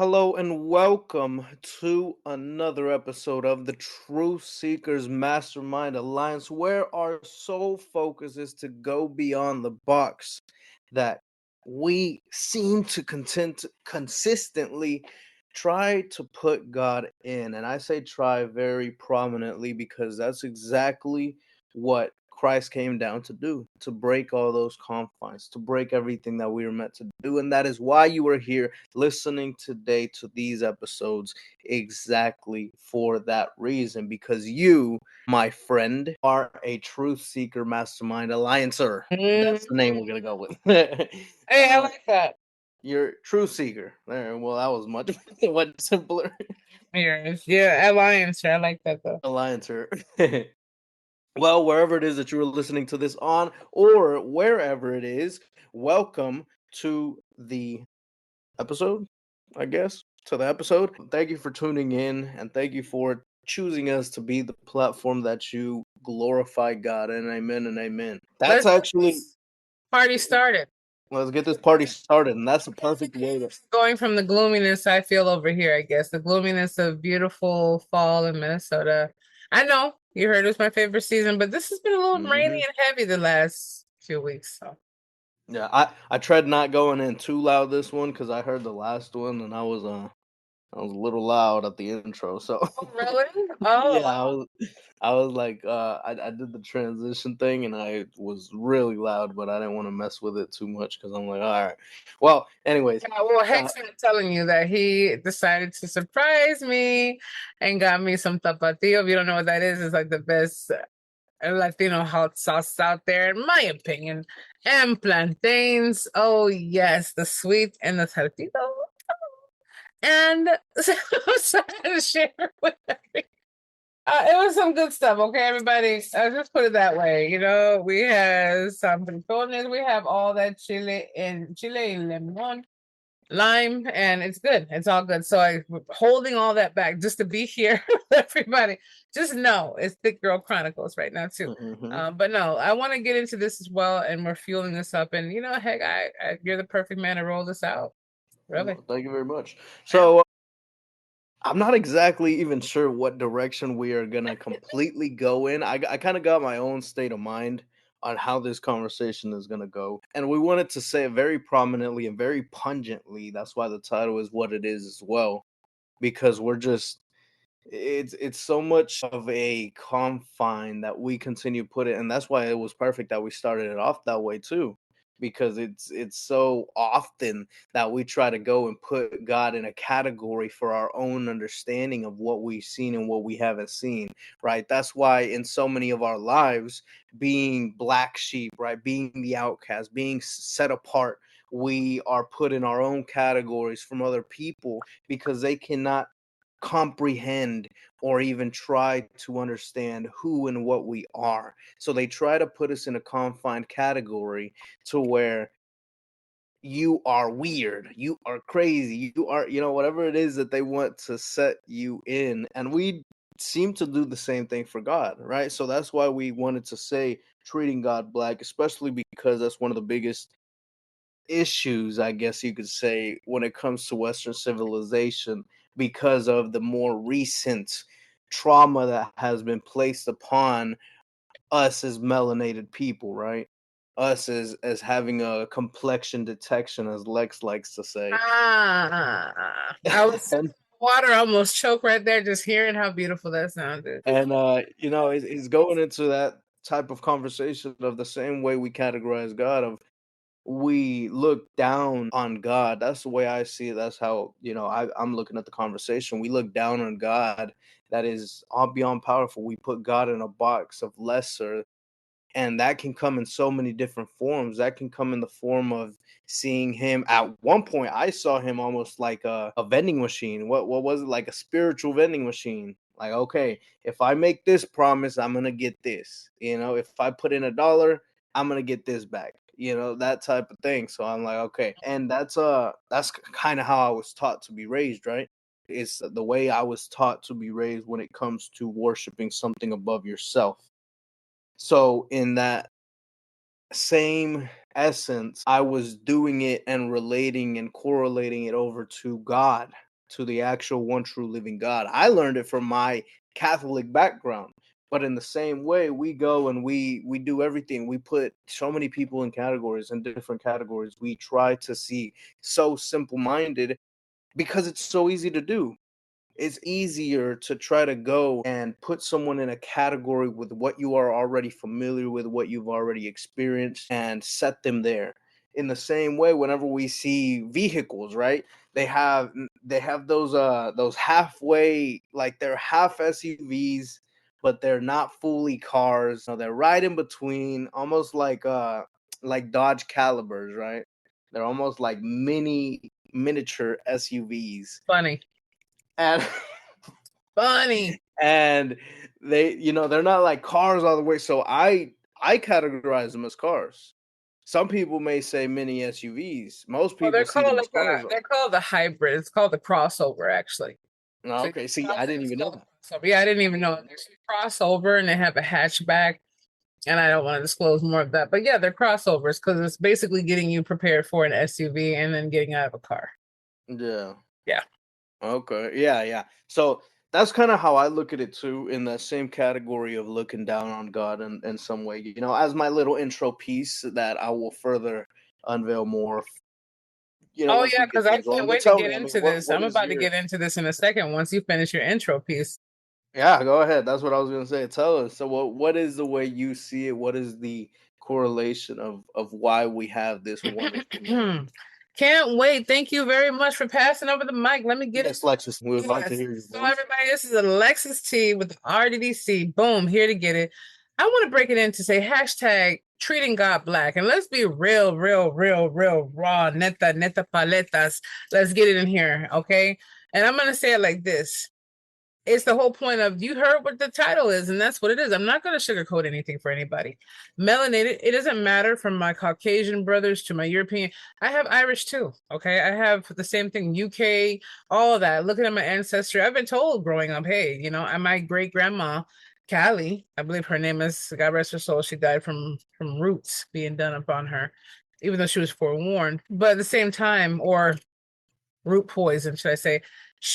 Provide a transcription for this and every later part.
Hello and welcome to another episode of the Truth Seekers Mastermind Alliance, where our sole focus is to go beyond the box that we seem to consistently try to put God in. And I say try very prominently because that's exactly what Christ came down to do, to break all those confines, to break everything that we were meant to do. And that is why you are here listening today to these episodes, exactly for that reason, because you, my friend, are a truth seeker mastermind alliancer. That's the name we're gonna go with. Hey, I like that. You're truth seeker. There, well, that was much much simpler. Yours. Yeah, Alliance. I like that though. Alliancer. Well, wherever it is that you are listening to this on, or wherever it is, welcome to the episode, I guess, to the episode. Thank you for tuning in and thank you for choosing us to be the platform that you glorify God and amen and amen. That's Let's get actually, this party started. let's get this party started, and that's a perfect way to. Going from the gloominess I feel over here, I guess. The gloominess of beautiful fall in Minnesota. I know you heard it was my favorite season, but this has been a little rainy Mhm. and heavy the last few weeks. So Yeah, I tried not going in too loud this one because I heard the last one and I was a little loud at the intro, so oh, really? yeah, Oh, I was like, I did the transition thing and I was really loud, but I didn't want to mess with it too much because I'm like, all right. Well, anyways, yeah, well, uh, Hex been telling you that he decided to surprise me and got me some tapatio. If you don't know what that is, it's like the best Latino hot sauce out there, in my opinion. And plantains. Oh, yes, the sweet and the saltito. And so I'm sorry to share with everybody. It was some good stuff, okay, everybody? Just put it that way. You know, we have some frijoles, we have all that chile and lemon, lime, and it's good. It's all good. So I'm holding all that back just to be here with everybody. Just know it's Thick Girl Chronicles right now too. mhm. But no, I want to get into this as well, and we're fueling this up. And you know, heck, you're the perfect man to roll this out. Really. Well, thank you very much. Yeah. So I'm not exactly even sure what direction we are gonna completely go in. I kind of got my own state of mind on how this conversation is gonna go, and we wanted to say it very prominently and very pungently. That's why the title is what it is as well, because we're just it's so much of a confine that we continue to put it, and that's why it was perfect that we started it off that way too, because it's so often that we try to go and put God in a category for our own understanding of what we've seen and what we haven't seen, right? That's why in so many of our lives, being black sheep, right, being the outcast, being set apart, we are put in our own categories from other people because they cannot comprehend or even try to understand who and what we are. So they try to put us in a confined category to where you are weird, you are crazy, you are, whatever it is that they want to set you in. And we seem to do the same thing for God, right? So that's why we wanted to say treating God black, especially because that's one of the biggest issues, I guess you could say, when it comes to Western civilization because of the more recent trauma that has been placed upon us as melanated people, right? Us as having a complexion detection, as Lex likes to say. I was sipping and water, almost choke right there, just hearing how beautiful that sounded. it's going into that type of conversation of the same way we categorize God of we look down on God. That's the way I see it. That's how, I'm looking at the conversation. We look down on God that is all beyond powerful. We put God in a box of lesser, and that can come in so many different forms. That can come in the form of seeing him. At one point, I saw him almost like a vending machine. What was it? Like a spiritual vending machine. Like, okay, if I make this promise, I'm gonna get this. If I put in $1, I'm gonna get this back. That type of thing. So I'm like, okay, and that's kind of how I was taught to be raised, right? It's the way I was taught to be raised when it comes to worshiping something above yourself. So in that same essence, I was doing it and relating and correlating it over to God. to the actual one true living God. I learned it from my Catholic background. But in the same way, we go and we do everything. We put so many people in categories, in different categories. We try to see so simple minded because it's so easy to do. It's easier to try to go and put someone in a category with what you are already familiar with, what you've already experienced, and set them there. In the same way, whenever we see vehicles, right? They have those halfway, like they're half SUVs, but they're not fully cars. No, they're right in between, almost like Dodge Calibers, right? They're almost like miniature SUVs. Funny. And Funny. and they're not like cars all the way. So I categorize them as cars. Some people may say mini SUVs. Most Well, people see them as cars they're though. called the hybrid. It's called the crossover, actually. No, So okay, see, I didn't it's even know called that. a crossover. Yeah, I didn't even know. There's a crossover, and they have a hatchback. And I don't want to disclose more of that, but yeah, they're crossovers because it's basically getting you prepared for an SUV and then getting out of a car. Yeah. Yeah. Okay. Yeah, yeah. So that's kind of how I look at it too, in that same category of looking down on God in some way. As my little intro piece that I will further unveil more, Oh once yeah, we get because I things can't going. But wait to tell get me, I mean, into this. what I'm is about to your get into this in a second once you finish your intro piece. Yeah, go ahead. That's what I was gonna say. Tell us. So what is the way you see it? What is the correlation of why we have this wonderful name? Can't wait. Thank you very much for passing over the mic. Let me get it. Yes, Lexus. We would like to Yes. hear your So voice. everybody, this is Alexis T with RDDC. Boom, here to get it. I want to break it in to say hashtag treating God black. And let's be real, real, real, real raw. Neta paletas. Let's get it in here. Okay. And I'm gonna say it like this. It's the whole point of you heard what the title is, and that's what it is. I'm not going to sugarcoat anything for anybody. Melanated, it doesn't matter from my Caucasian brothers to my European. I have Irish too. Okay. I have the same thing, UK, all of that. Looking at my ancestry, I've been told growing up, hey, my great grandma, Callie, I believe her name is, God rest her soul, she died from roots being done upon her, even though she was forewarned. But at the same time, or root poison, should I say?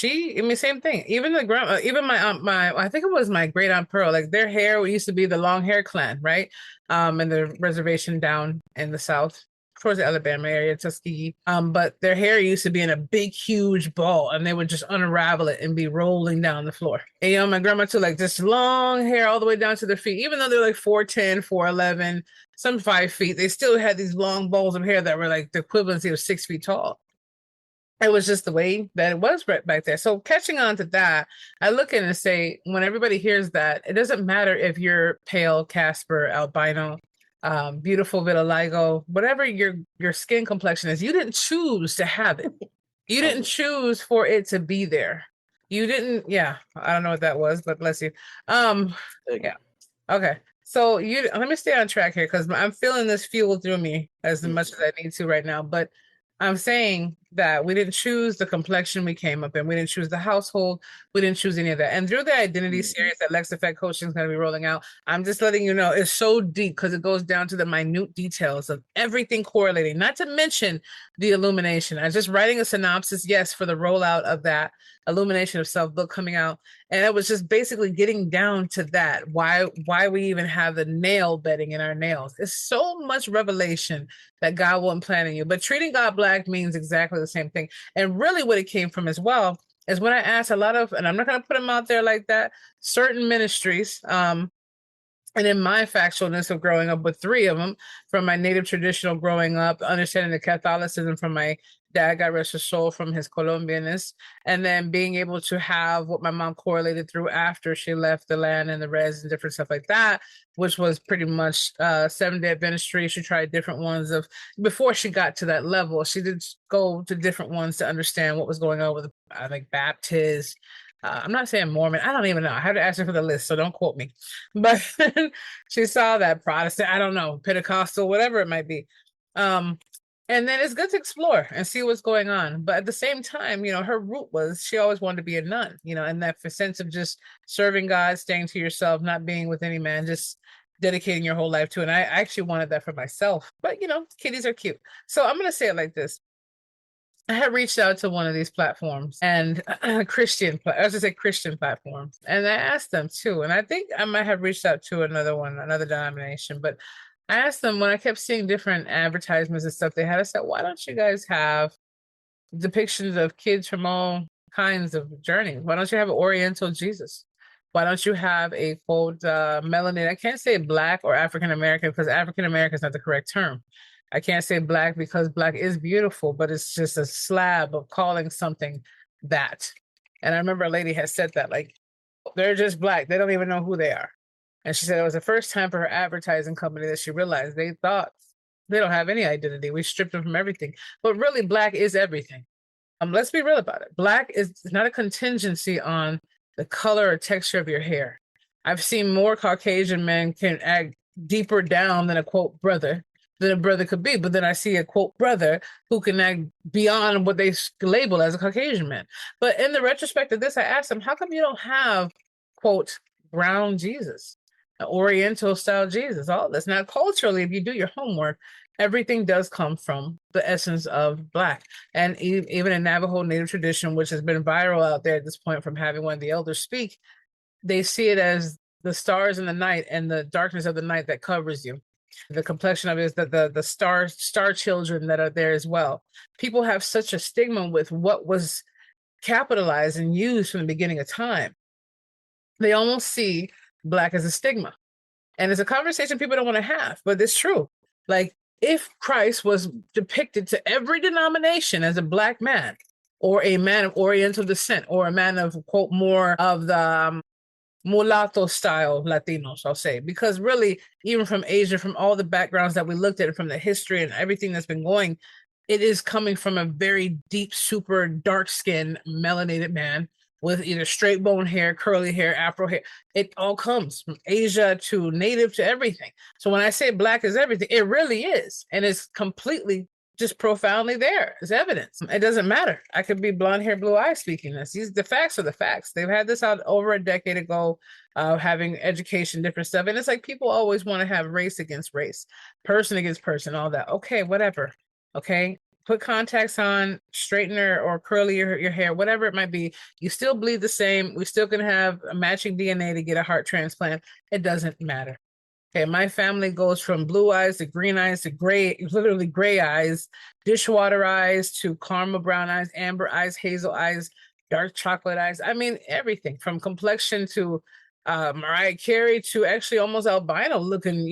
I mean, same thing. Even the grandma, even I think it was my great aunt Pearl. Like their hair used to be the long hair clan, right? In the reservation down in the south, towards the Alabama area, Tuskegee. But their hair used to be in a big, huge ball, and they would just unravel it and be rolling down the floor. And my grandma too, like just long hair all the way down to their feet, even though they're like 4'10", 4'11", some 5 feet, they still had these long balls of hair that were like the equivalency of 6 feet tall. It was just the way that it was back there. So catching on to that, I look in and say, when everybody hears that, it doesn't matter if you're pale, Casper, albino, beautiful vitiligo, whatever your skin complexion is, you didn't choose to have it. You didn't choose for it to be there. You didn't, yeah, I don't know what that was, but bless you. Yeah. Okay. So let me stay on track here because I'm feeling this fuel through me as much as I need to right now. But I'm saying that we didn't choose the complexion we came up in. We didn't choose the household. We didn't choose any of that. And through the identity series that Lex Effect Coaching is going to be rolling out, I'm just letting you know it's so deep because it goes down to the minute details of everything correlating, not to mention the illumination. I'm just writing a synopsis, yes, for the rollout of that Illumination of Self book coming out. And it was just basically getting down to that. Why we even have the nail bedding in our nails. It's so much revelation that God will implant in you. But treating God black means exactly the same thing. And really what it came from as well is when I asked a lot of, and I'm not going to put them out there like that, certain ministries, and in my factualness of growing up with three of them, from my native traditional growing up, understanding the Catholicism from my dad, God rest his soul, from his Colombianness, and then being able to have what my mom correlated through after she left the land and the res and different stuff like that, which was pretty much Seventh-day Adventistry. She tried different ones before she got to that level. She did go to different ones to understand what was going on with, I think, Baptist. I'm not saying Mormon. I don't even know. I had to ask her for the list, so don't quote me. But she saw that Protestant, I don't know, Pentecostal, whatever it might be. And then it's good to explore and see what's going on. But at the same time, her root was she always wanted to be a nun, and that sense of just serving God, staying to yourself, not being with any man, just dedicating your whole life to it. And I actually wanted that for myself. But, kitties are cute. So I'm going to say it like this. I had reached out to one of these platforms and Christian, I was just say Christian platforms, and I asked them too. And I think I might have reached out to another one, another denomination, but I asked them when I kept seeing different advertisements and stuff they had. I said, "Why don't you guys have depictions of kids from all kinds of journeys? Why don't you have an Oriental Jesus? Why don't you have a quote melanated? I can't say Black or African American because African American is not the correct term. I can't say Black because Black is beautiful, but it's just a slab of calling something that. And I remember a lady had said that, like, they're just Black. They don't even know who they are. And she said it was the first time for her advertising company that she realized they thought they don't have any identity. We stripped them from everything. But really, Black is everything. Let's be real about it. Black is not a contingency on the color or texture of your hair. I've seen more Caucasian men can act deeper down than a quote brother than a brother could be. But then I see a quote brother who can act beyond what they label as a Caucasian man. But in the retrospect of this, I asked them, how come you don't have quote brown Jesus, an Oriental style Jesus? All this. Now, culturally, if you do your homework, everything does come from the essence of Black. And even in Navajo Native tradition, which has been viral out there at this point from having one of the elders speak, they see it as the stars in the night and the darkness of the night that covers you. The complexion of it is that the star children that are there as well. People have such a stigma with what was capitalized and used from the beginning of time. They almost see Black as a stigma. And it's a conversation people don't want to have, but it's true. Like, if Christ was depicted to every denomination as a Black man or a man of Oriental descent or a man of, quote, more of the mulatto style Latinos, I'll say, because really, even from Asia, from all the backgrounds that we looked at, from the history and everything that's been going, it is coming from a very deep, super dark-skinned, melanated man with either straight bone hair, curly hair, afro hair. It all comes from Asia to Native to everything. So when I say Black is everything, it really is. And it's completely just profoundly there as evidence. It doesn't matter. I could be blonde hair, blue eyes speaking this. The facts are the facts. They've had this out over a decade ago, having education, different stuff. And it's like people always want to have race against race, person against person, all that. Okay, whatever. Okay. Put contacts on, straightener or curly your hair, whatever it might be. You still bleed the same. We still can have a matching DNA to get a heart transplant. It doesn't matter. Okay, my family goes from blue eyes to green eyes to gray, literally gray eyes, dishwater eyes to caramel brown eyes, amber eyes, hazel eyes, dark chocolate eyes. I mean, everything from complexion to Mariah Carey to actually almost albino looking,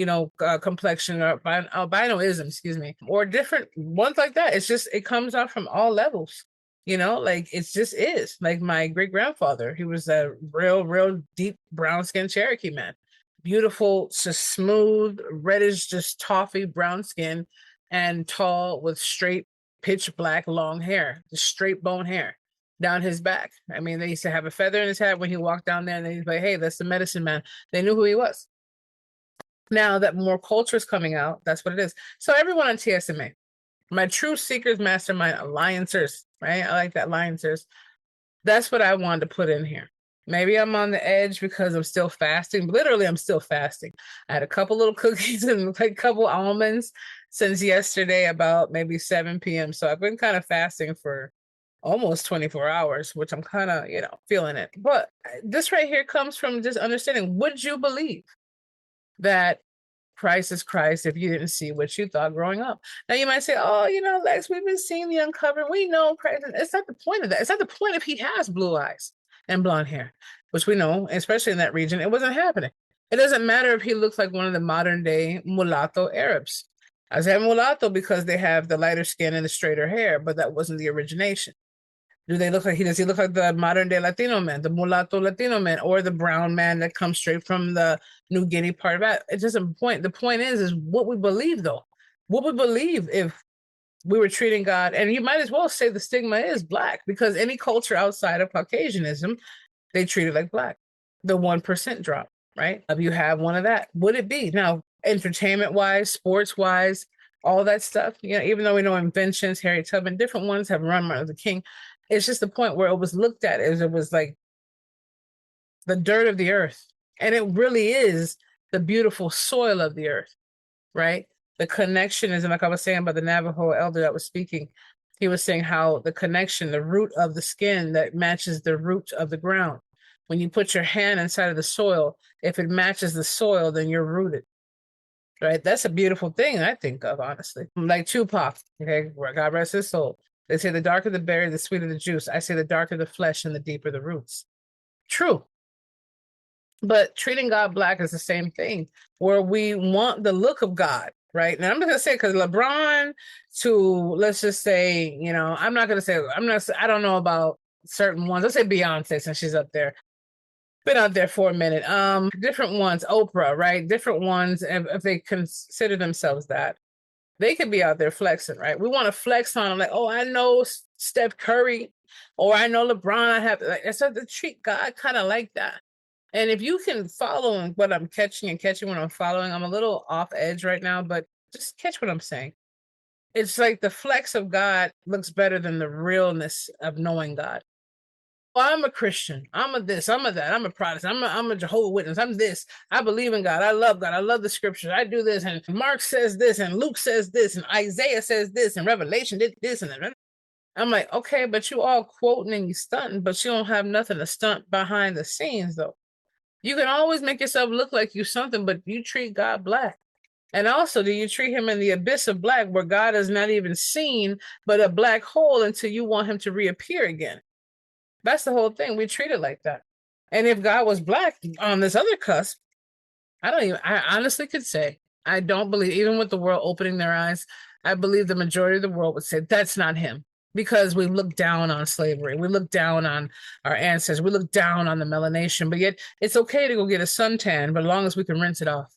complexion or albinoism, excuse me, or different ones like that. It's just, it comes out from all levels, like it just is. Like my great grandfather, he was a real deep brown skinned Cherokee man. Beautiful, just smooth, reddish, just toffee brown skin and tall with straight pitch black long hair, just straight bone hair down his back. I mean, they used to have a feather in his hat when he walked down there and he's like, hey, that's the medicine man. They knew who he was. Now that more culture is coming out, that's what it is. So everyone on TSMA, my True Seekers Mastermind Alliancers, right? I like that, Alliancers. That's what I wanted to put in here. Maybe I'm on the edge because I'm still fasting. Literally, I'm still fasting. I had a couple little cookies and a couple almonds since yesterday, about maybe 7 p.m. So I've been kind of fasting for almost 24 hours, which I'm kind of, feeling it. But this right here comes from just understanding, would you believe that Christ is Christ if you didn't see what you thought growing up? Now you might say, oh, Lex, we've been seeing the uncovered. We know Christ. It's not the point of that. It's not the point if he has blue eyes and blonde hair, which we know, especially in that region, it wasn't happening. It doesn't matter if he looks like one of the modern day mulatto Arabs. I say mulatto because they have the lighter skin and the straighter hair, but that wasn't the origination. Does he look like the modern day Latino man, the mulatto Latino man, or the brown man that comes straight from the New Guinea part of that? It doesn't point. The point is what we believe though. What we believe if we were treating God, and you might as well say the stigma is Black, because any culture outside of Caucasianism, they treat it like Black. The 1% drop, right? If you have one of that, would it be? Now, entertainment-wise, sports-wise, all that stuff, even though we know inventions, Harriet Tubman, different ones have run Martin Luther King, it's just the point where it was looked at as it was like the dirt of the earth. And it really is the beautiful soil of the earth, right? The connection is, and like I was saying about the Navajo elder that was speaking, He was saying how the connection, the root of the skin that matches the root of the ground. When you put your hand inside of the soil, if it matches the soil, then you're rooted. Right? That's a beautiful thing, I think of, honestly. Like Tupac, okay, where God rest his soul. They say the darker the berry, the sweeter the juice. I say the darker the flesh and the deeper the roots. True. But treating God black is the same thing, where we want the look of God, right? And I'm not gonna say because LeBron to, let's just say, I'm not gonna say, I don't know about certain ones. Let's say Beyonce, since she's up there. Been out there for a minute. Different ones, Oprah, right? Different ones, if they consider themselves that, they could be out there flexing, right? We want to flex on them, like, oh, I know Steph Curry, or I know LeBron. I have like, I said to treat God kind of like that. And if you can follow what I'm catching and catching what I'm following, I'm a little off edge right now, but just catch what I'm saying. It's like the flex of God looks better than the realness of knowing God. Well, I'm a Christian. I'm a this. I'm a that. I'm a Protestant. I'm a Jehovah's Witness. I'm this. I believe in God. I love God. I love the scriptures. I do this. And Mark says this. And Luke says this. And Isaiah says this. And Revelation did this. And I'm like, okay, but you all quoting and you stunting, but you don't have nothing to stunt behind the scenes, though. You can always make yourself look like you something, but you treat God black. And also, do you treat him in the abyss of black where God is not even seen, but a black hole until you want him to reappear again? That's the whole thing. We treat it like that. And if God was black on this other cusp, I honestly could say, I don't believe, even with the world opening their eyes, I believe the majority of the world would say that's not him, because we look down on slavery. We look down on our ancestors. We look down on the melanation, but yet it's okay to go get a suntan, but as long as we can rinse it off.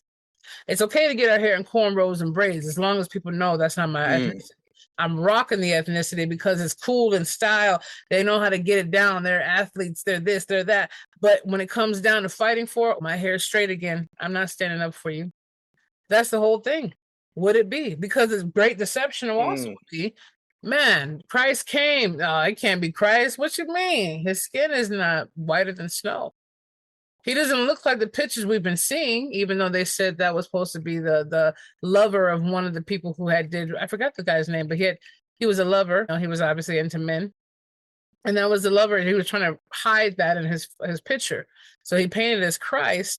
It's okay to get our hair in cornrows and braids, as long as people know that's not my ethnicity. I'm rocking the ethnicity because it's cool in style. They know how to get it down. They're athletes. They're this, they're that. But when it comes down to fighting for it, my hair is straight again. I'm not standing up for you. That's the whole thing. Would it be? Because it's great deception will also be, man, Christ came. It can't be Christ. What you mean? His skin is not whiter than snow. He doesn't look like the pictures we've been seeing, even though they said that was supposed to be the lover of one of the people who I forgot the guy's name, but he was a lover. He was obviously into men. And that was the lover. He was trying to hide that in his picture. So he painted as Christ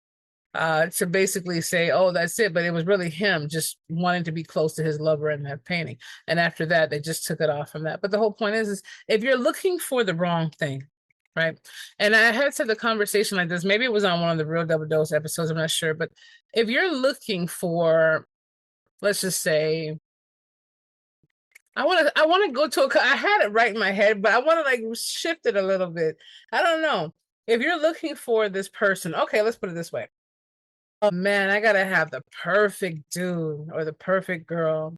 to basically say, oh, that's it. But it was really him just wanting to be close to his lover in that painting. And after that, they just took it off from that. But the whole point is if you're looking for the wrong thing, right? And I had said the conversation like this, maybe it was on one of the Real Double Dose episodes, I'm not sure. But if you're looking for, let's just say, I want to go to I had it right in my head, but I want to like shift it a little bit. I don't know. If you're looking for this person, okay, let's put it this way. Oh man, I gotta have the perfect dude or the perfect girl.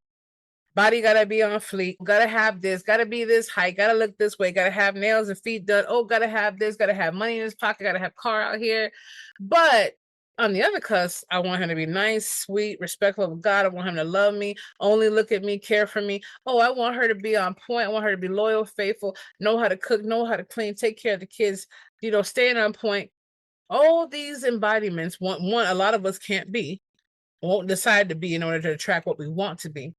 Body gotta be on fleek. Gotta have this. Gotta be this height. Gotta look this way. Gotta have nails and feet done. Oh, gotta have this. Gotta have money in his pocket. Gotta have car out here. But on the other cusp, I want him to be nice, sweet, respectful of God. I want him to love me, only look at me, care for me. Oh, I want her to be on point. I want her to be loyal, faithful, know how to cook, know how to clean, take care of the kids, staying on point. All these embodiments, one, a lot of us can't be, won't decide to be in order to attract what we want to be.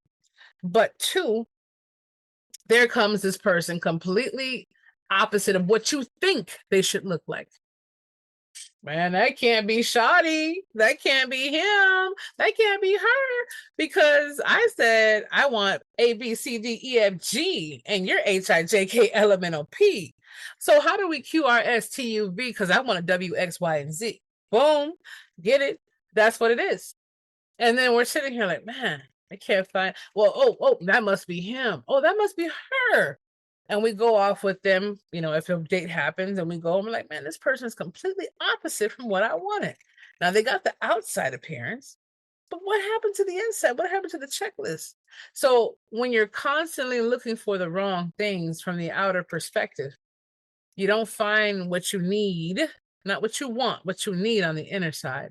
But two, there comes this person completely opposite of what you think they should look like. Man, that can't be Shawty. That can't be him. That can't be her. Because I said I want A, B, C, D, E, F, G, and you're H, I, J, K, L, M, N, O, P. So how do we Q, R, S, T, U, V? Because I want a W, X, Y, and Z. Boom. Get it? That's what it is. And then we're sitting here like, man, I can't find. Well, oh, that must be him. Oh, that must be her. And we go off with them, if a date happens and we go, I'm like, man, this person is completely opposite from what I wanted. Now they got the outside appearance, but what happened to the inside? What happened to the checklist? So when you're constantly looking for the wrong things from the outer perspective, you don't find what you need, not what you want, what you need on the inner side.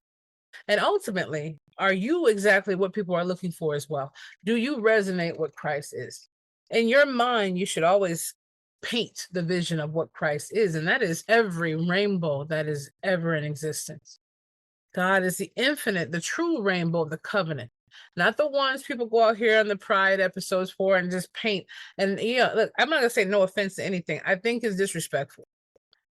And ultimately, are you exactly what people are looking for as well? Do you resonate what Christ is? In your mind, you should always paint the vision of what Christ is, and that is every rainbow that is ever in existence. God is the infinite, the true rainbow of the covenant. not the ones people go out here on the Pride episodes for and just paint. And look, I'm not gonna say no offense to anything. I think it's disrespectful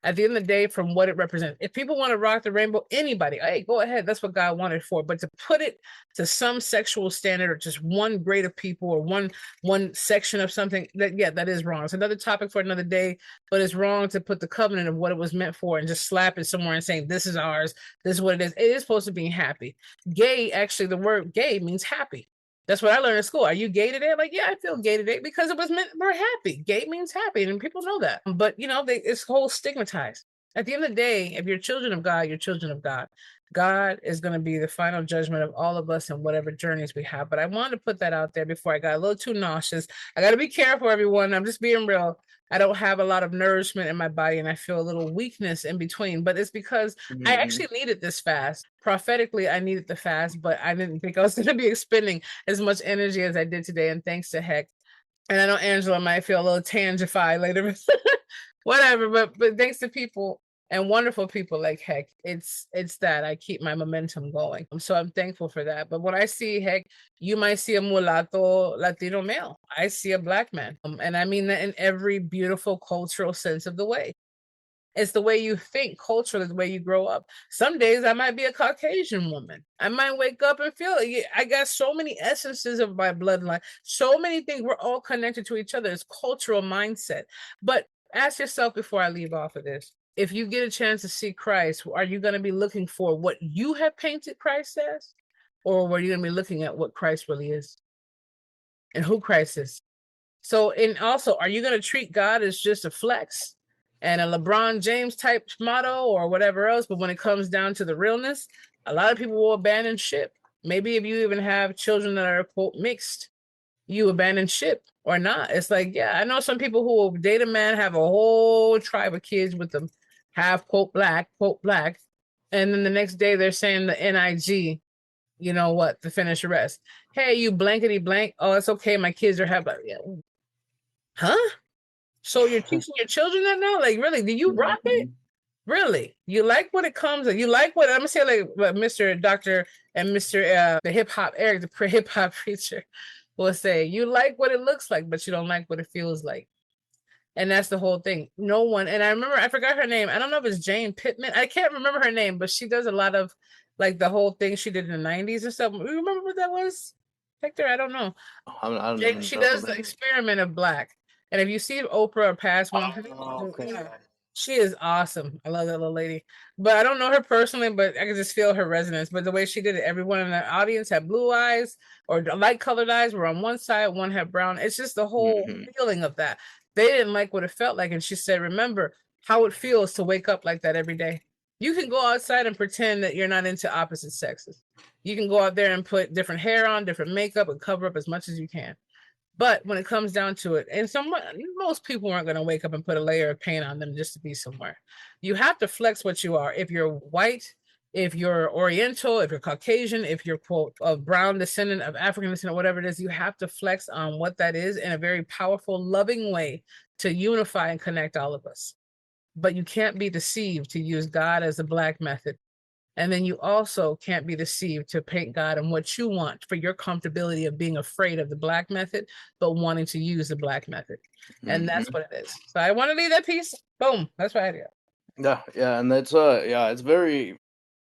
at the end of the day from what it represents. If people want to rock the rainbow, anybody, hey, go ahead. That's what God wanted for. But to put it to some sexual standard or just one grade of people or one section of something, that is wrong. It's another topic for another day, but it's wrong to put the covenant of what it was meant for and just slap it somewhere and saying, this is ours, this is what it is. It is supposed to be happy. Gay, actually, the word gay means happy. That's what I learned in school. Are you gay today? I'm like, yeah, I feel gay today because it was meant we're happy. Gay means happy, and people know that. But it's whole stigmatized. At the end of the day, if you're children of God, you're children of God. God is going to be the final judgment of all of us and whatever journeys we have. But I wanted to put that out there before I got a little too nauseous. I got to be careful, everyone. I'm just being real. I don't have a lot of nourishment in my body and I feel a little weakness in between, but it's because I actually needed this fast. Prophetically, I needed the fast, but I didn't think I was going to be expending as much energy as I did today. And thanks to Heck. And I know Angela might feel a little tangified later, whatever, but thanks to people and wonderful people like Heck, it's that I keep my momentum going. So I'm thankful for that. But when I see Heck, you might see a mulatto Latino male. I see a Black man. And I mean that in every beautiful cultural sense of the way. It's the way you think culturally, the way you grow up. Some days I might be a Caucasian woman. I might wake up and feel I got so many essences of my bloodline, so many things. We're all connected to each other. It's cultural mindset. But ask yourself before I leave off of this, if you get a chance to see Christ, are you going to be looking for what you have painted Christ as? Or are you going to be looking at what Christ really is and who Christ is? So, and also, are you going to treat God as just a flex and a LeBron James type motto or whatever else? But when it comes down to the realness, a lot of people will abandon ship. Maybe if you even have children that are, quote, mixed, you abandon ship or not. It's like, yeah, I know some people who will date a man, have a whole tribe of kids with them, half, quote, black. And then the next day they're saying the NIG, you know what, to finish the rest. Hey, you blankety blank. Oh, it's okay. My kids are half black. Yeah. Huh? So you're teaching your children that now? Like, really? Do you rock it? Really? You like what it comes? You like what I'm gonna say? Like what Mr. Doctor and Mr. The hip hop Eric, the hip hop preacher, will say. You like what it looks like, but you don't like what it feels like. And that's the whole thing. No one. And I remember, I forgot her name. I don't know if it's Jane Pittman. I can't remember her name, but she does a lot of like the whole thing she did in the 90s and stuff. You remember what that was, Hector? I don't know. She does the experiment of black. And if you see Oprah or past one, she is awesome. I love that little lady. But I don't know her personally, but I can just feel her resonance. But the way she did it, everyone in the audience had blue eyes or light colored eyes were on one side, one had brown. It's just the whole feeling of that. They didn't like what it felt like. And she said, remember how it feels to wake up like that every day. You can go outside and pretend that you're not into opposite sexes. You can go out there and put different hair on, different makeup, and cover up as much as you can. But when it comes down to it, and most people aren't going to wake up and put a layer of paint on them just to be somewhere. You have to flex what you are. If you're white, if you're Oriental, if you're Caucasian, if you're, quote, of brown descendant, of African descendant, whatever it is, you have to flex on what that is in a very powerful, loving way to unify and connect all of us. But you can't be deceived to use God as a black method. And then you also can't be deceived to paint God and what you want for your comfortability of being afraid of the black method, but wanting to use the black method. And that's what it is. So I want to leave that piece. Boom. That's what I do. Yeah, and that's it's very,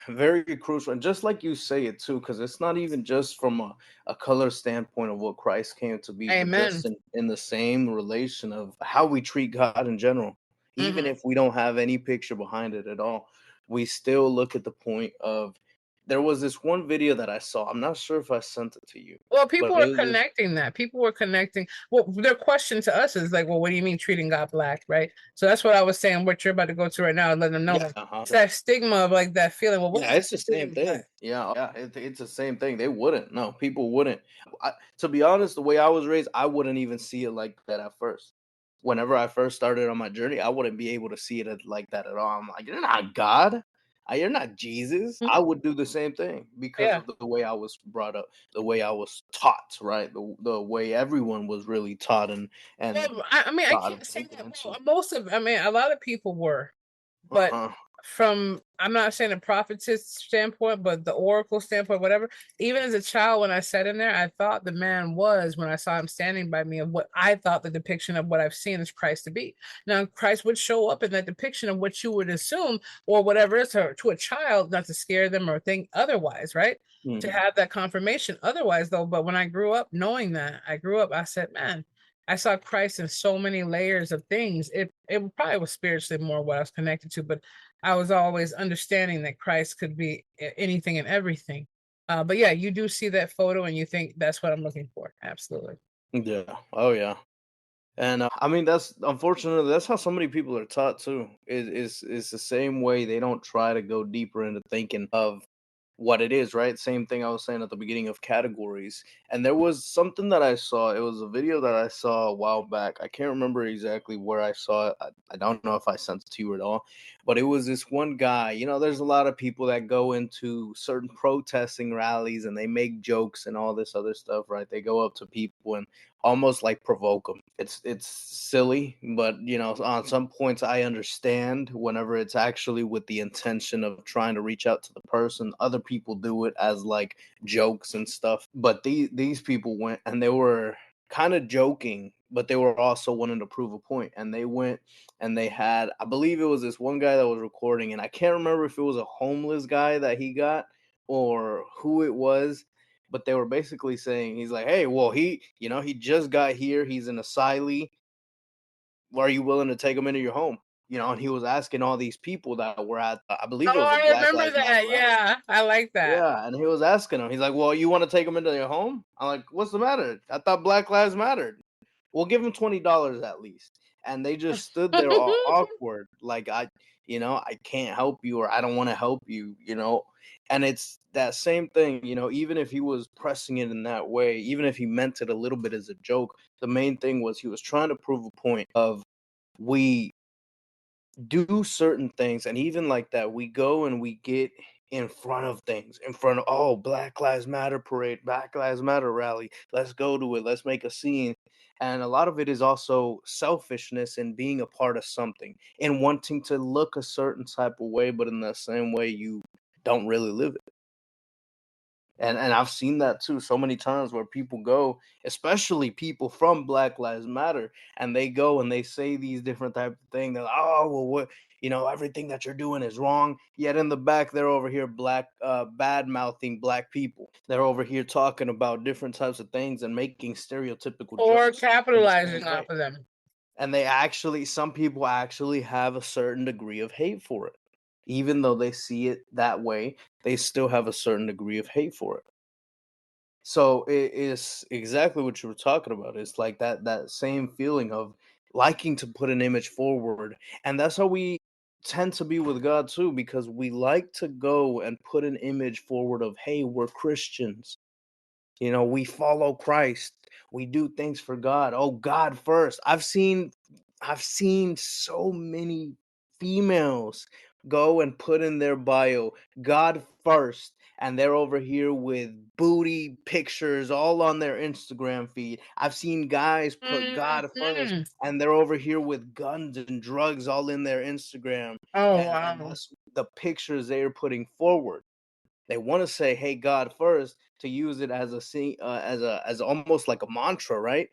very crucial. And just like you say it too, because it's not even just from a color standpoint of what Christ came to be, Amen. but just in the same relation of how we treat God in general. Even if we don't have any picture behind it at all, we still look at the point of there was this one video that I saw. I'm not sure if I sent it to you. Well, people are connecting that. People were connecting. Well, their question to us is like, well, what do you mean treating God black, right? So that's what I was saying, what you're about to go to right now, and let them know. It's that stigma of like that feeling. Well, yeah, it's the same thing. Yeah, it's the same thing. They wouldn't. No, people wouldn't. To be honest, the way I was raised, I wouldn't even see it like that at first. Whenever I first started on my journey, I wouldn't be able to see it like that at all. I'm like, you're not God. You're not Jesus. I would do the same thing because of the way I was brought up, the way I was taught, right? The way everyone was really taught and I mean, I can't say that. A lot of people were, but from, I'm not saying a prophetess standpoint, but the oracle standpoint, whatever. Even as a child, when I sat in there, I thought the man was, when I saw him standing by me, of what I thought the depiction of what I've seen is Christ to be. Now, Christ would show up in that depiction of what you would assume, or whatever is to a child, not to scare them or think otherwise, right? To Mhm. have that confirmation. Otherwise, though, but when I grew up knowing that, I said, man, I saw Christ in so many layers of things. It probably was spiritually more what I was connected to, but I was always understanding that Christ could be anything and everything. But yeah, you do see that photo and you think that's what I'm looking for. Absolutely. Yeah. Oh yeah. And I mean, that's unfortunately that's how so many people are taught too. Is the same way they don't try to go deeper into thinking of what it is, right? Same thing I was saying at the beginning of categories. And there was something that I saw. It was a video that I saw a while back. I can't remember exactly where I saw it. I don't know if I sent it to you at all. But it was this one guy. You know, there's a lot of people that go into certain protesting rallies and they make jokes and all this other stuff, right? They go up to people and almost like provoke them. It's silly, but you know, on some points I understand whenever it's actually with the intention of trying to reach out to the person. Other people do it as like jokes and stuff. But these people went and they were kind of joking, but they were also wanting to prove a point. And they went and they had, I believe it was this one guy that was recording, and I can't remember if it was a homeless guy that he got or who it was, but they were basically saying he's like, hey, well, he just got here. He's an asylee. Are you willing to take him into your home? You know, and he was asking all these people that were at, I believe it Oh, was a I Black remember Lives Matter that. rally. Yeah, I like that. Yeah, and he was asking him. He's like, "Well, you want to take him into your home?" I'm like, "What's the matter? I thought Black Lives mattered." We'll give him $20 at least. And they just stood there all awkward, like I can't help you or I don't want to help you. And it's that same thing, even if he was pressing it in that way, even if he meant it a little bit as a joke, the main thing was he was trying to prove a point of we do certain things, and even like that we go and we get in front of things, in front of, oh, Black Lives Matter parade, Black Lives Matter rally, let's go to it, let's make a scene. And a lot of it is also selfishness and being a part of something and wanting to look a certain type of way, but in the same way you don't really live it. And I've seen that too so many times where people go, especially people from Black Lives Matter, and they go and they say these different type of things. They're like, oh, well, everything that you're doing is wrong. Yet in the back, they're over here bad mouthing black people. They're over here talking about different types of things and making stereotypical Or jokes in the capitalizing same off way. of them. And some people actually have a certain degree of hate for it. Even though they see it that way, they still have a certain degree of hate for it. So it is exactly what you were talking about. It's like that same feeling of liking to put an image forward. And that's how we tend to be with God too, because we like to go and put an image forward of, hey, we're Christians. We follow Christ. We do things for God. Oh, God first. I've seen so many females go and put in their bio God first, and they're over here with booty pictures all on their Instagram feed. I've seen guys put God first, Mhm. and they're over here with guns and drugs all in their Instagram, Oh, and wow. that's the pictures they're putting forward. They want to say, "Hey, God first," to use it as as almost like a mantra, right?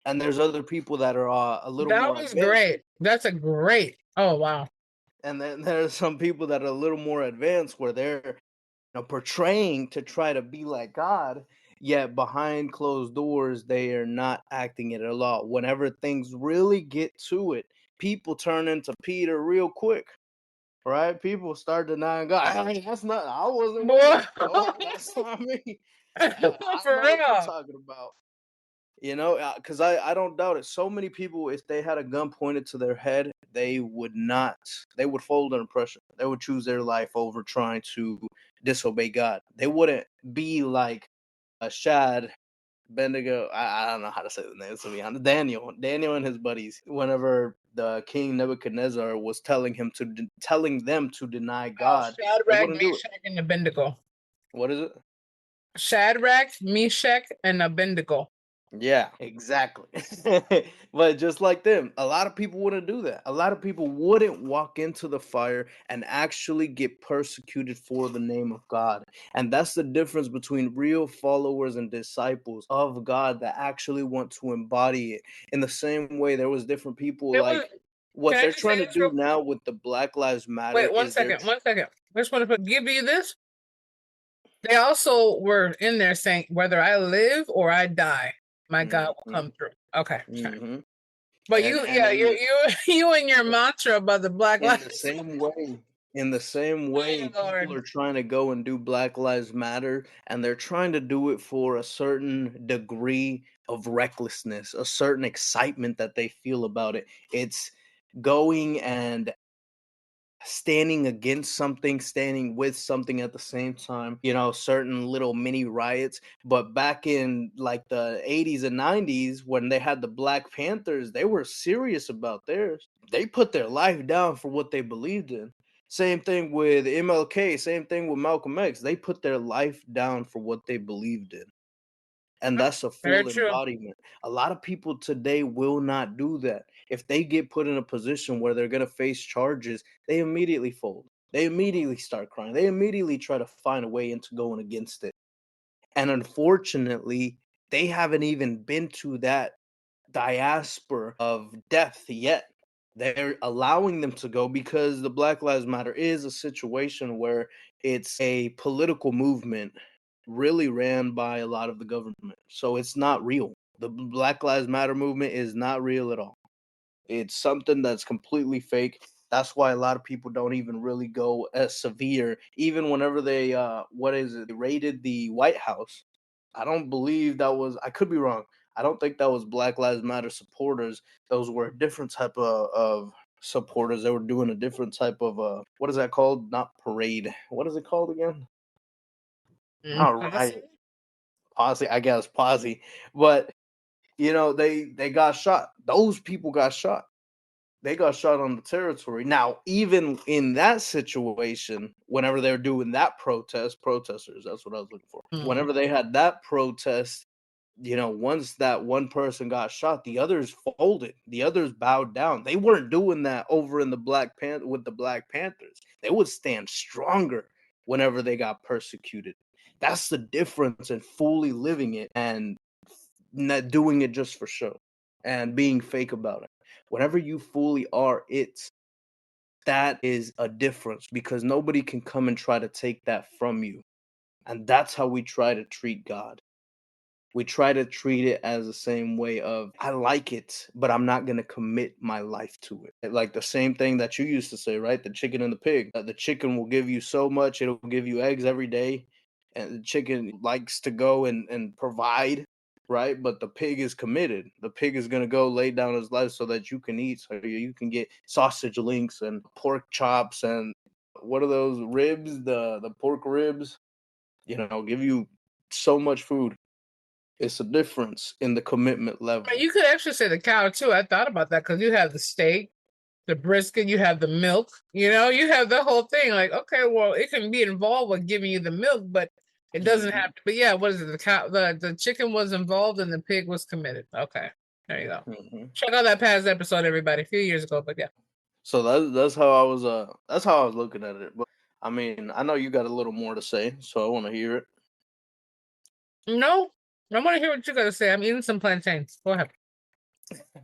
And there's other people that are a little That more was advanced, great. That's a great. Oh, wow. and then there's some people that are a little more advanced where they're portraying to try to be like God, yet behind closed doors they are not acting it at all. Whenever things really get to it, people turn into Peter real quick. Right? People start denying God. Hey, that's not. I wasn't with Boy. it. Oh, that's not me. I For know what you're real. talking about. Because I don't doubt it. So many people, if they had a gun pointed to their head, they would not. They would fold under pressure. They would choose their life over trying to disobey God. They wouldn't be like a Shad Bendigo. I don't know how to say the name, to be honest. Daniel and his buddies. Whenever the king Nebuchadnezzar was telling them to deny Oh, God, they Shadrach, wouldn't do it. Meshach, and Abednego. What is it? Shadrach, Meshach, and Abednego. Yeah, exactly. But just like them, a lot of people wouldn't do that. A lot of people wouldn't walk into the fire and actually get persecuted for the name of God. And that's the difference between real followers and disciples of God that actually want to embody it. In the same way, there was different people It was. like what Can I they're just say trying to this real do quick? now with the Black Lives Matter Wait, one is second. One second. I just want to give you this. They also were in there saying, "Whether I live or I die, my God will Mhm, come through." Okay, sorry. mhm. But And you, yeah, you and your mantra about the Black in the Lives. same way in the same way, Oh people Lord. are trying to go and do Black Lives Matter, and they're trying to do it for a certain degree of recklessness, a certain excitement that they feel about it. It's going and standing against something, standing with something at the same time, certain little mini riots. But back in like the 80s and 90s, when they had the Black Panthers, they were serious about theirs. They put their life down for what they believed in. Same thing with MLK, same thing with Malcolm X. They put their life down for what they believed in. And that's a Very full true. embodiment. A lot of people today will not do that. If they get put in a position where they're going to face charges, they immediately fold. They immediately start crying. They immediately try to find a way into going against it. And unfortunately, they haven't even been to that diaspora of death yet. They're allowing them to go because the Black Lives Matter is a situation where it's a political movement really ran by a lot of the government. So it's not real. The Black Lives Matter movement is not real at all. It's something that's completely fake. That's why a lot of people don't even really go as severe. Even whenever they they raided the White House. I don't believe that was, I could be wrong. I don't think that was Black Lives Matter supporters. Those were a different type of supporters. They were doing a different type of what is that called? Not parade. What is it called again? Not Posse? riot. Posse, I guess posse. But they got shot. Those people got shot. They got shot on the territory. Now, even in that situation, whenever they're doing that protesters, that's what I was looking for. Mm. Whenever they had that protest, once that one person got shot, the others folded. The others bowed down. They weren't doing that over in the with the Black Panthers. They would stand stronger whenever they got persecuted. That's the difference in fully living it and not doing it just for show and being fake about it. Whenever you fully are it, that is a difference because nobody can come and try to take that from you. And that's how we try to treat God. We try to treat it as the same way of, I like it, but I'm not going to commit my life to it. Like the same thing that you used to say, right? The chicken and the pig. The chicken will give you so much, it'll give you eggs every day. And the chicken likes to go and provide, right? But the pig is committed. The pig is going to go lay down his life so that you can eat, so you can get sausage links and pork chops and what are those ribs? The pork ribs, give you so much food. It's a difference in the commitment level. You could actually say the cow too. I thought about that because you have the steak, the brisket, you have the milk. You have the whole thing. Like, okay, well, it can be involved with giving you the milk, but it doesn't Mhm, have to. But yeah, what is it? The cow, the chicken was involved, and the pig was committed. Okay, there you go. mhm. Check out that past episode, everybody, a few years ago. But yeah, So that's how I was looking at it. But I mean, I know you got a little more to say, so I want to hear no, I want to hear what you got to say. I'm eating some plantains. Go ahead.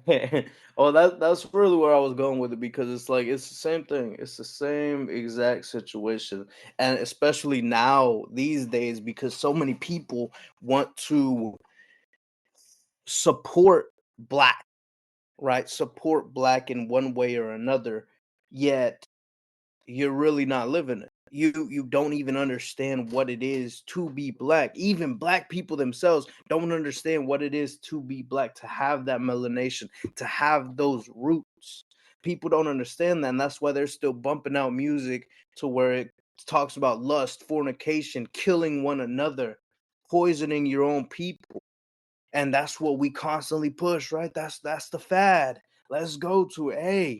it. Oh, that's really where I was going with it because it's like it's the same thing. It's the same exact situation, and especially now these days because so many people want to support black, right? Support black in one way or another. Yet you're really not living it. You don't even understand what it is to be black. Even black people themselves don't understand what it is to be black, to have that melanation, to have those roots. People don't understand that, and that's why they're still bumping out music to where it talks about lust, fornication, killing one another, poisoning your own people. And that's what we constantly push, right? That's the fad. Let's go to it. Hey,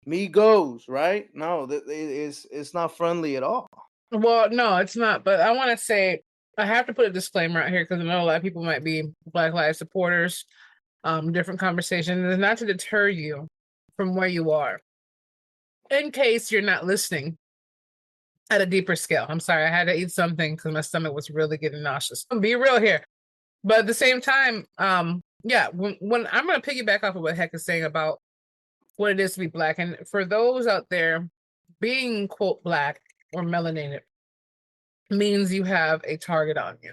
Migos, right? No, it's not friendly at all. Well, no, it's not. But I want to say I have to put a disclaimer out here because I know a lot of people might be Black Lives supporters, different conversations. It's not to deter you from where you are. In case you're not listening at a deeper scale. I'm sorry, I had to eat something because my stomach was really getting nauseous. Be real here. But at the same time, yeah, when I'm gonna piggyback off of what Heck is saying about what it is to be Black. And for those out there, being quote Black or melanated means you have a target on you.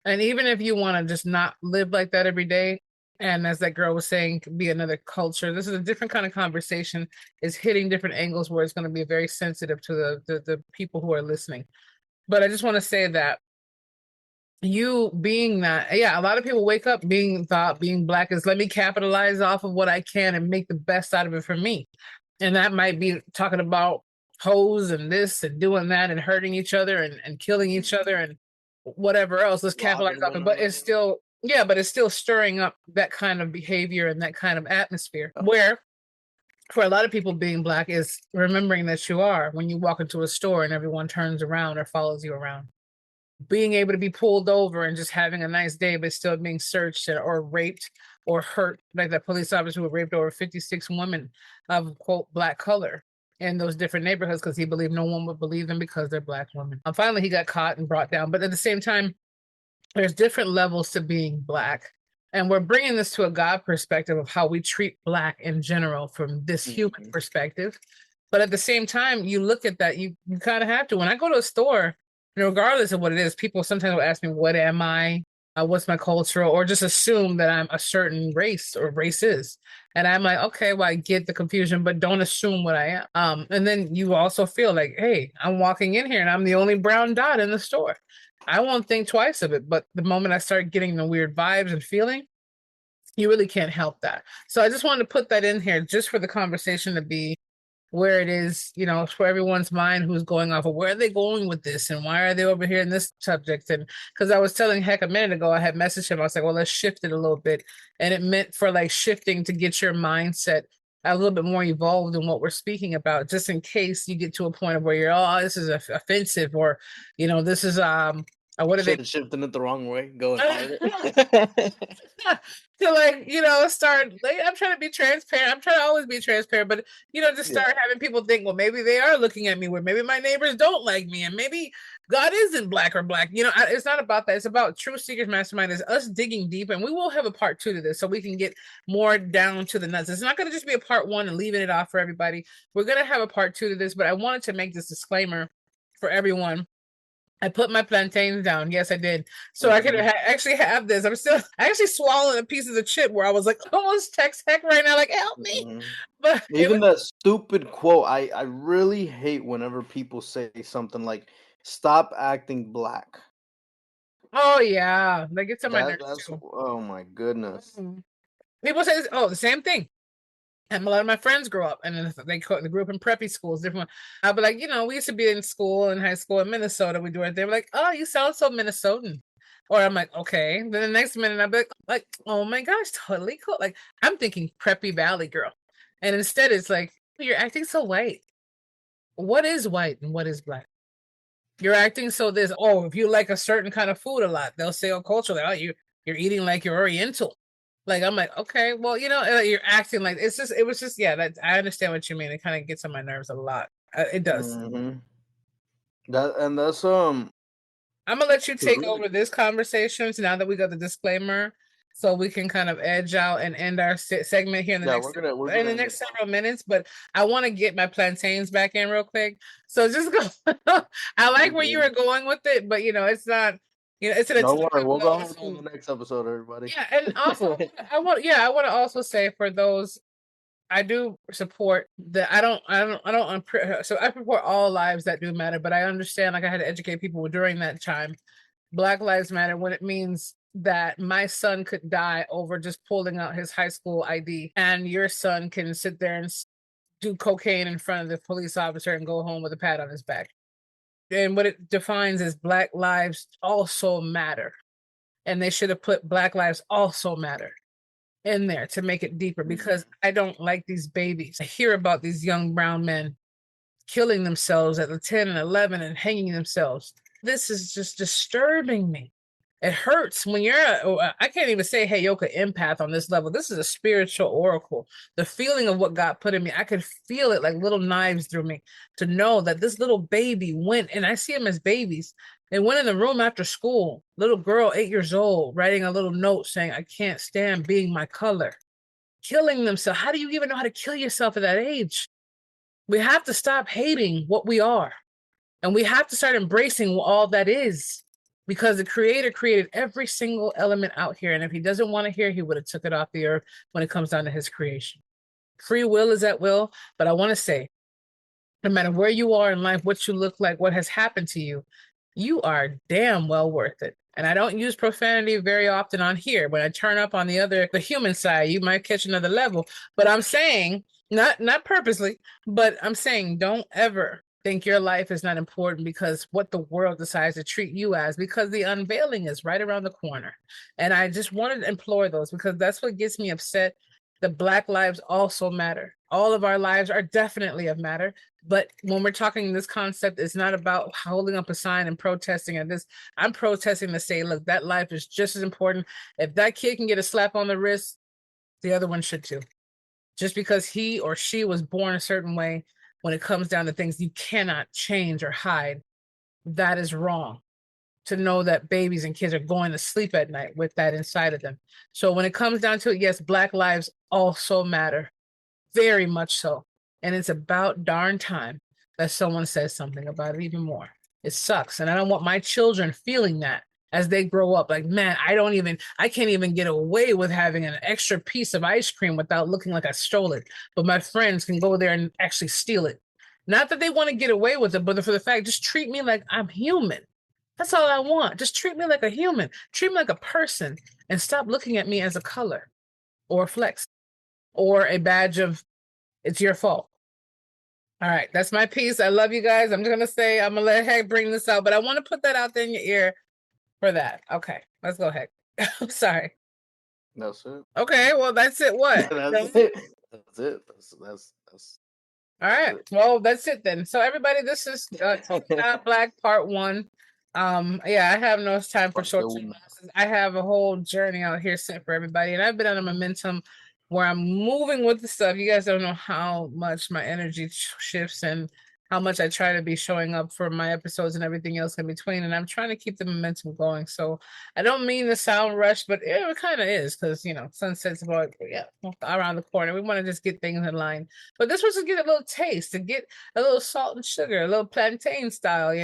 And even if you want to just not live like that every day, and as that girl was saying, be another culture, this is a different kind of conversation. It's hitting different angles where it's going to be very sensitive to the people who are listening. But I just want to say that you being that, yeah, a lot of people wake up being Black is let me capitalize off of what I can and make the best out of it for me. And that might be talking about hoes and this and doing that and hurting each other and killing each other and whatever else. Let's capitalize off it. But it's still, yeah, but it's still stirring up that kind of behavior and that kind of atmosphere where for a lot of people being Black is remembering that you are when you walk into a store and everyone turns around or follows you around. Being able to be pulled over and just having a nice day, but still being searched or raped or hurt, like that police officer who raped over 56 women of quote Black color in those different neighborhoods because he believed no one would believe them because they're Black women. Finally, he got caught and brought down. But at the same time, there's different levels to being Black. And we're bringing this to a God perspective of how we treat Black in general from this human perspective. But at the same time, you look at that, you kind of have to. When I go to a store, regardless of what it is, people sometimes will ask me, what am I? What's my culture? Or just assume that I'm a certain race or races. And I'm like, okay, well, I get the confusion, but don't assume what I am. And then you also feel like, hey, I'm walking in here and I'm the only brown dot in the store. I won't think twice of it. But the moment I start getting the weird vibes and feeling, you really can't help that. So I just wanted to put that in here just for the conversation to be where it is, you know, for everyone's mind who's going off of where are they going with this and why are they over here in this subject? And because I was telling Heck a minute ago, I had messaged him. I was like, well, let's shift it a little bit. And it meant for like shifting to get your mindset a little bit more evolved in what we're speaking about, just in case you get to a point of where you're, oh, this is offensive, or, you know, this is what are they shifting it the wrong way, going harder. To like, you know, start like, I'm trying to be transparent. I'm trying to always be transparent, but you know, just start having people think, well, maybe they are looking at me where maybe my neighbors don't like me, and maybe God isn't Black or Black. You know, it's not about that. It's about True Seekers Mastermind is us digging deep, and we will have a part 2 to this so we can get more down to the nuts. It's not going to just be a part 1 and leaving it off for everybody. We're going to have a part 2 to this, but I wanted to make this disclaimer for everyone. I put my plantains down. Yes, I did. So I could actually have this. I actually swallowing a piece of the chip where I was like, almost text Heck right now, like, help me. But even that stupid quote, I really hate whenever people say something like, stop acting Black. Oh, yeah. Like, it's on my nerves too. Oh, my goodness. People say, the same thing. And a lot of my friends grow up and they grew up in preppy schools, different. I'll be like, you know, we used to be in school, in high school in Minnesota. We do it. They're like, oh, you sound so Minnesotan. Or I'm like, okay. Then the next minute I'll be like, oh my gosh, totally cool. Like, I'm thinking preppy Valley girl. And instead it's like, you're acting so white. What is white and what is Black? You're acting so this, if you like a certain kind of food a lot, they'll say, culturally, you're eating like you're Oriental. Like, I'm like, okay, well, you know, you're acting like it was just, yeah, that I understand what you mean. It kind of gets on my nerves a lot. It does. That's I'm gonna let you take over this conversation now that we got the disclaimer, so we can kind of edge out and end our segment here in the next several minutes. But I want to get my plantains back in real quick. So just go. I like where you were going with it, but you know, it's not. You know, it's an Don't worry, we'll go on the next episode, everybody. Yeah, and also I want to also say for those, I do support that. So I support all lives that do matter, but I understand, like, I had to educate people during that time. Black Lives Matter when it means that my son could die over just pulling out his high school ID, and your son can sit there and do cocaine in front of the police officer and go home with a pat on his back. And what it defines is Black lives also matter. And they should have put Black lives also matter in there to make it deeper, because I don't like these babies. I hear about these young brown men killing themselves at the 10 and 11 and hanging themselves. This is just disturbing me. It hurts when I can't even say Heyoka empath on this level. This is a spiritual oracle. The feeling of what God put in me, I could feel it like little knives through me to know that this little baby went, and I see them as babies. They went in the room after school, little girl, 8 years old, writing a little note saying, I can't stand being my color, killing themselves. How do you even know how to kill yourself at that age? We have to stop hating what we are. And we have to start embracing all that is, because the creator created every single element out here. And if he doesn't want it here, he would have took it off the earth when it comes down to his creation. Free will is at will. But I want to say, no matter where you are in life, what you look like, what has happened to you, you are damn well worth it. And I don't use profanity very often on here. When I turn up on the human side, you might catch another level. But I'm saying, not purposely, but I'm saying don't ever think your life is not important because what the world decides to treat you as, because the unveiling is right around the corner. And I just wanted to implore those, because that's what gets me upset. The Black lives also matter. All of our lives are definitely of matter. But when we're talking this concept, it's not about holding up a sign and protesting at this. I'm protesting to say, look, that life is just as important. If that kid can get a slap on the wrist, the other one should too. Just because he or she was born a certain way, when it comes down to things you cannot change or hide, that is wrong. To know that babies and kids are going to sleep at night with that inside of them. So when it comes down to it, yes, Black lives also matter. Very much so. And it's about darn time that someone says something about it even more. It sucks. And I don't want my children feeling that as they grow up. Like, man, I can't even get away with having an extra piece of ice cream without looking like I stole it. But my friends can go there and actually steal it. Not that they want to get away with it, but for the fact, just treat me like I'm human. That's all I want. Just treat me like a human. Treat me like a person, and stop looking at me as a color or a flex or a badge of it's your fault. All right, that's my piece. I love you guys. I'm just gonna say I'm gonna let Heck bring this out, but I want to put that out there in your ear for that. Okay, let's go, Heck. I'm sorry. That's it. Okay, well that's it. What? That's it. That's it. That's all right. Well, that's it then. So everybody, this is Not Black Part 1. Yeah, I have no time for short term. I have a whole journey out here set for everybody, and I've been on a momentum where I'm moving with the stuff. You guys don't know how much my energy shifts and how much I try to be showing up for my episodes and everything else in between. And I'm trying to keep the momentum going. So I don't mean to sound rushed, but it kind of is, because, sunset's about around the corner. We want to just get things in line. But this was to get a little taste, to get a little salt and sugar, a little plantain style,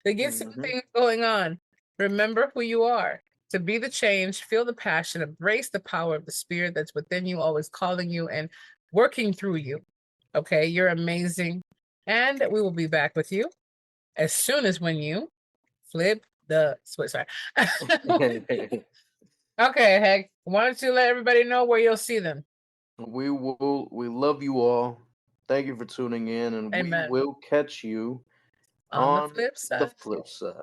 to get some things going on. Remember who you are. To be the change, feel the passion, embrace the power of the spirit that's within you, always calling you and working through you. Okay, you're amazing. And we will be back with you as soon as when you flip the switch. Sorry. Okay, Heck, why don't you let everybody know where you'll see them? We love you all. Thank you for tuning in, and Amen. We will catch you on the flip side.